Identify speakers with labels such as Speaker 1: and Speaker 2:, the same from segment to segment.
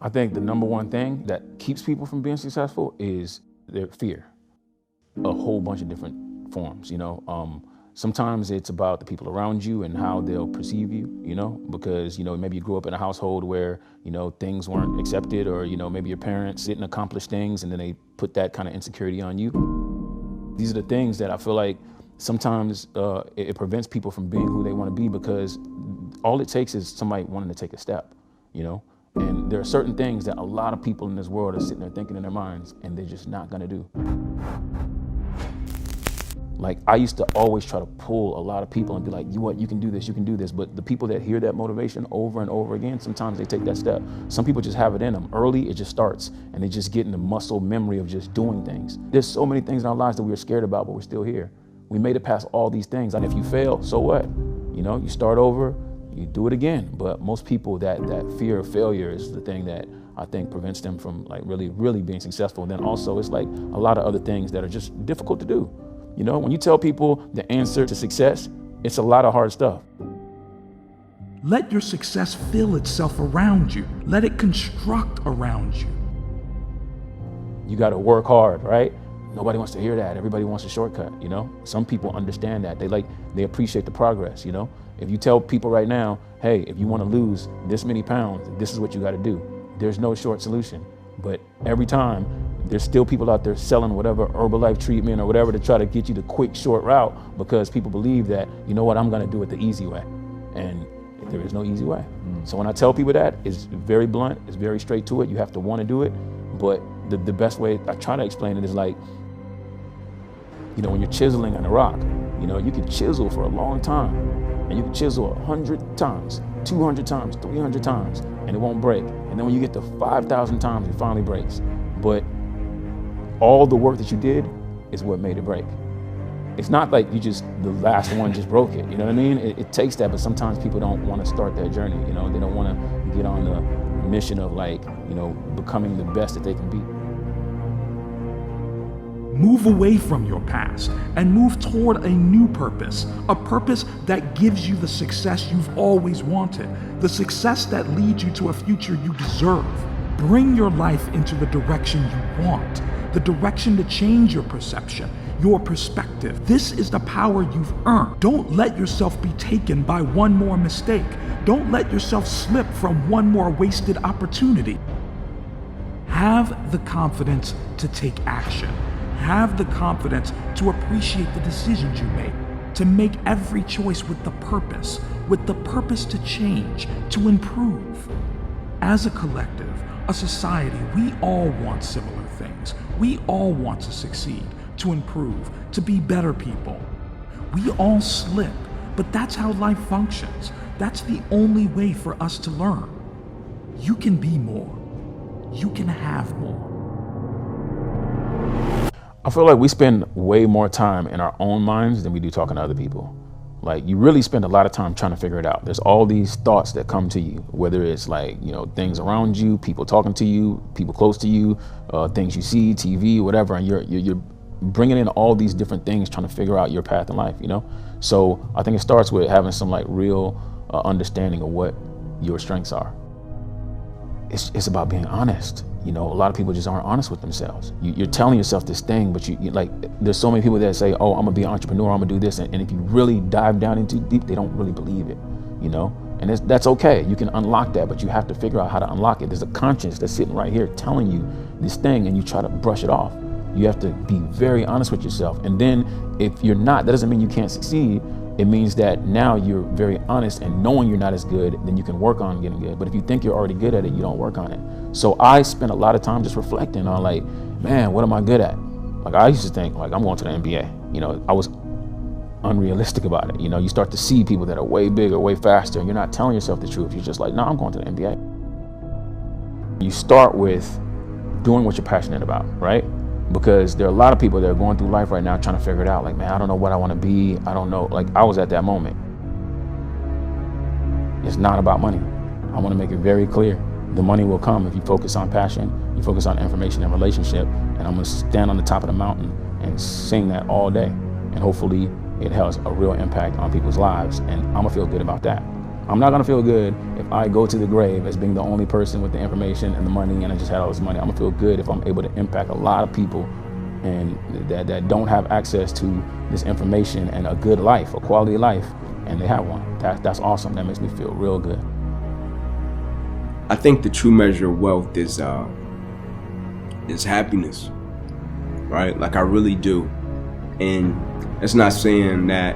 Speaker 1: I think the number one thing that keeps people from being successful is their fear. A whole bunch of different forms, you know. Sometimes it's about the people around you and how they'll perceive you, you know, because, you know, maybe you grew up in a household where, you know, things weren't accepted, or, you know, maybe your parents didn't accomplish things and then they put that kind of insecurity on you. These are the things that I feel like sometimes it prevents people from being who they want to be, because all it takes is somebody wanting to take a step, you know. And there are certain things that a lot of people in this world are sitting there thinking in their minds and they're just not gonna do. Like, I used to always try to pull a lot of people and be like, you can do this, you can do this. But the people that hear that motivation over and over again, sometimes they take that step. Some people just have it in them. Early, it just starts, and they just get in the muscle memory of just doing things. There's so many things in our lives that we were scared about, but we're still here. We made it past all these things. And if you fail, so what? You know, you start over, you do it again. But most people, that fear of failure is the thing that I think prevents them from like really being successful. And then also it's like a lot of other things that are just difficult to do. You know, when you tell people the answer to success, it's a lot of hard stuff.
Speaker 2: Let your success feel itself around you. Let it construct around you.
Speaker 1: You got to work hard, right? Nobody wants to hear that. Everybody wants a shortcut, you know? Some people understand that. They appreciate the progress, you know? If you tell people right now, hey, if you want to lose this many pounds, this is what you got to do. There's no short solution. But every time, there's still people out there selling whatever Herbalife treatment or whatever to try to get you the quick, short route, because people believe that, you know what, I'm gonna do it the easy way. And there is no easy way. So when I tell people that, it's very blunt, it's very straight to it. You have to wanna do it. But the best way I try to explain it is like, you know, when you're chiseling on a rock, you know, you can chisel for a long time, and you can chisel 100 times, 200 times, 300 times, and it won't break. And then when you get to 5,000 times, it finally breaks. But all the work that you did is what made it break. It's not like the last one just broke it, you know what I mean? It takes that, but sometimes people don't want to start that journey, you know? They don't want to get on the mission of like, you know, becoming the best that they can be.
Speaker 2: Move away from your past and move toward a new purpose, a purpose that gives you the success you've always wanted, the success that leads you to a future you deserve. Bring your life into the direction you want, the direction to change your perception, your perspective. This is the power you've earned. Don't let yourself be taken by one more mistake. Don't let yourself slip from one more wasted opportunity. Have the confidence to take action. Have the confidence to appreciate the decisions you make, to make every choice with the purpose to change, to improve. As a collective, a society, we all want similar things. We all want to succeed, to improve, to be better people. We all slip, but that's how life functions. That's the only way for us to learn. You can be more. You can have more.
Speaker 1: I feel like we spend way more time in our own minds than we do talking to other people. Like, you really spend a lot of time trying to figure it out. There's all these thoughts that come to you, whether it's like, you know, things around you, people talking to you, people close to you, things you see, TV, whatever, and you're bringing in all these different things, trying to figure out your path in life, you know? So I think it starts with having some like real understanding of what your strengths are. It's about being honest. You know, a lot of people just aren't honest with themselves. You're telling yourself this thing, but you like, there's so many people that say, oh, I'm gonna be an entrepreneur, I'm gonna do this. And if you really dive down into deep, they don't really believe it, you know? And that's okay, you can unlock that, but you have to figure out how to unlock it. There's a conscience that's sitting right here telling you this thing, and you try to brush it off. You have to be very honest with yourself. And then if you're not, that doesn't mean you can't succeed. It means that now you're very honest, and knowing you're not as good, then you can work on getting good. But if you think you're already good at it, you don't work on it. So I spent a lot of time just reflecting on like, man, what am I good at? Like, I used to think like, I'm going to the NBA. You know, I was unrealistic about it. You know, you start to see people that are way bigger, way faster, and you're not telling yourself the truth. You're just like, no, I'm going to the NBA. You start with doing what you're passionate about, right? Because there are a lot of people that are going through life right now trying to figure it out. Like, man, I don't know what I want to be. I don't know. Like, I was at that moment. It's not about money. I want to make it very clear. The money will come if you focus on passion, you focus on information and relationship. And I'm going to stand on the top of the mountain and sing that all day. And hopefully it has a real impact on people's lives. And I'm going to feel good about that. I'm not gonna feel good if I go to the grave as being the only person with the information and the money and I just had all this money. I'm gonna feel good if I'm able to impact a lot of people and that don't have access to this information and a good life, a quality life, and they have one. That's awesome. That makes me feel real good.
Speaker 3: I think the true measure of wealth is happiness, right? Like, I really do. And it's not saying that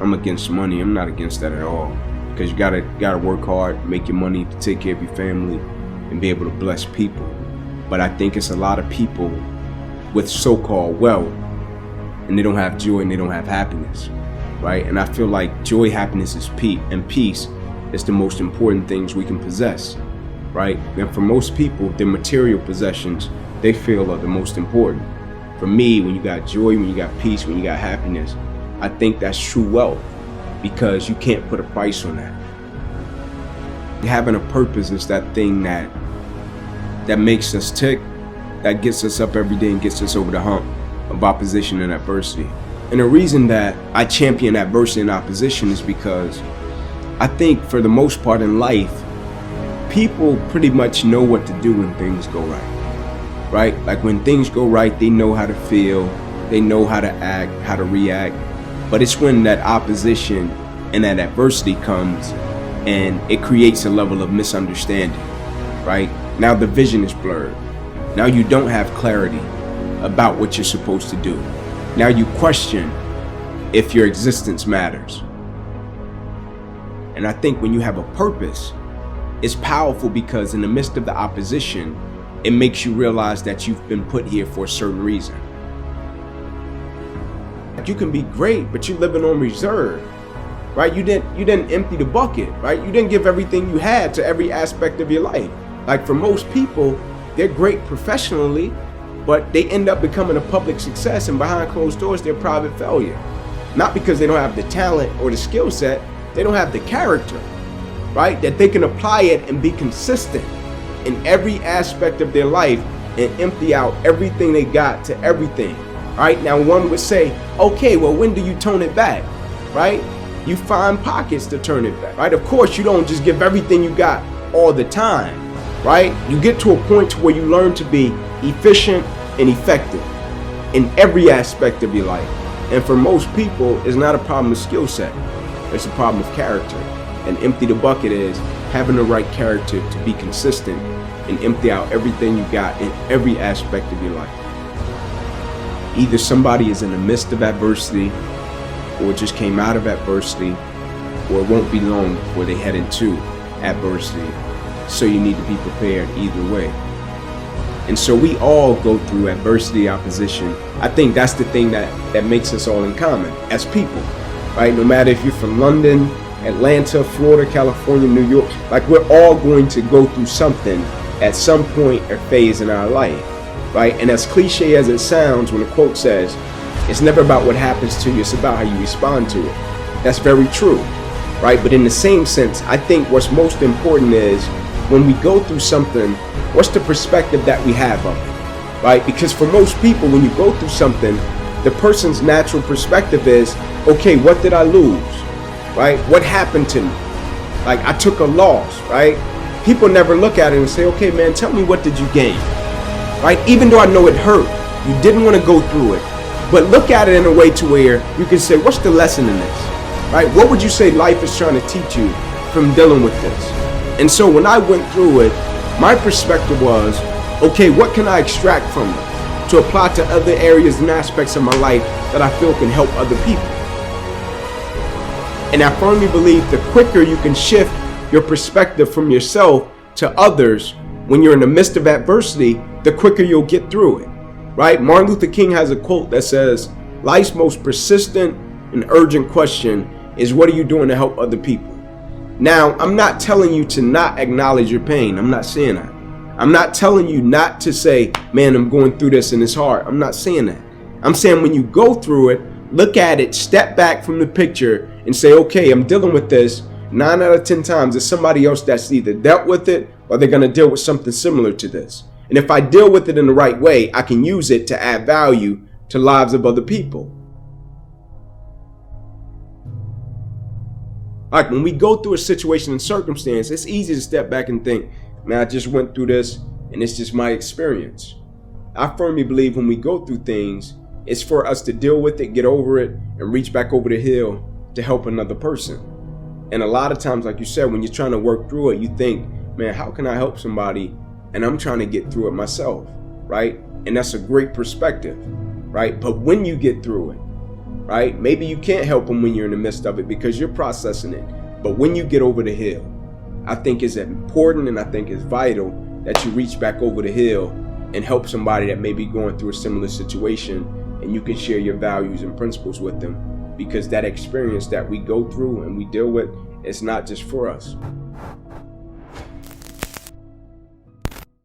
Speaker 3: I'm against money. I'm not against that at all. Because you gotta work hard, make your money to take care of your family and be able to bless people. But I think it's a lot of people with so-called wealth and they don't have joy and they don't have happiness, right? And I feel like joy, happiness is peace, and peace is the most important things we can possess, right? And for most people, their material possessions, they feel are the most important. For me, when you got joy, when you got peace, when you got happiness, I think that's true wealth, because you can't put a price on that. Having a purpose is that thing that makes us tick, that gets us up every day and gets us over the hump of opposition and adversity. And the reason that I champion adversity and opposition is because I think for the most part in life, people pretty much know what to do when things go right, right? Like when things go right, they know how to feel, they know how to act, how to react. But it's when that opposition and that adversity comes and it creates a level of misunderstanding, right? Now the vision is blurred. Now you don't have clarity about what you're supposed to do. Now you question if your existence matters. And I think when you have a purpose, it's powerful because in the midst of the opposition, it makes you realize that you've been put here for a certain reason. You can be great, but you're living on reserve, right? You didn't empty the bucket, right? You didn't give everything you had to every aspect of your life. Like for most people, they're great professionally, but they end up becoming a public success, and behind closed doors, they're a private failure. Not because they don't have the talent or the skill set, they don't have the character, right? That they can apply it and be consistent in every aspect of their life and empty out everything they got to everything. Right? Now one would say, okay, well, when do you tone it back, right? You find pockets to turn it back, right? Of course, you don't just give everything you got all the time, right? You get to a point where you learn to be efficient and effective in every aspect of your life. And for most people, it's not a problem of skill set. It's a problem of character. And empty the bucket is having the right character to be consistent and empty out everything you got in every aspect of your life. Either somebody is in the midst of adversity or just came out of adversity, or it won't be long before they head into adversity. So you need to be prepared either way. And so we all go through adversity, opposition. I think that's the thing that makes us all in common as people, right? No matter if you're from London, Atlanta, Florida, California, New York, like we're all going to go through something at some point or phase in our life. Right? And as cliche as it sounds when a quote says, it's never about what happens to you, it's about how you respond to it. That's very true, right? But in the same sense, I think what's most important is when we go through something, what's the perspective that we have of it, right? Because for most people, when you go through something, the person's natural perspective is, okay, what did I lose, right? What happened to me? Like I took a loss, right? People never look at it and say, okay, man, tell me, what did you gain? Right? Even though I know it hurt, you didn't want to go through it, but look at it in a way to where you can say, what's the lesson in this? Right? What would you say life is trying to teach you from dealing with this? And so when I went through it, my perspective was, okay, what can I extract from it to apply to other areas and aspects of my life that I feel can help other people? And I firmly believe the quicker you can shift your perspective from yourself to others when you're in the midst of adversity, the quicker you'll get through it, right? Martin Luther King has a quote that says, life's most persistent and urgent question is, what are you doing to help other people? Now, I'm not telling you to not acknowledge your pain. I'm not saying that. I'm not telling you not to say, man, I'm going through this and it's hard. I'm not saying that. I'm saying when you go through it, look at it, step back from the picture and say, okay, I'm dealing with this. 9 out of 10 times, there's somebody else that's either dealt with it or they're going to deal with something similar to this. And if I deal with it in the right way, I can use it to add value to lives of other people. Like when we go through a situation and circumstance, it's easy to step back and think, man, I just went through this and it's just my experience. I firmly believe when we go through things, it's for us to deal with it, get over it, and reach back over the hill to help another person. And a lot of times, like you said, when you're trying to work through it, you think, man, how can I help somebody? And I'm trying to get through it myself, right? And that's a great perspective, right? But when you get through it, right, maybe you can't help them when you're in the midst of it because you're processing it. But when you get over the hill, I think it's important and I think it's vital that you reach back over the hill and help somebody that may be going through a similar situation, and you can share your values and principles with them, because that experience that we go through and we deal with is not just for us.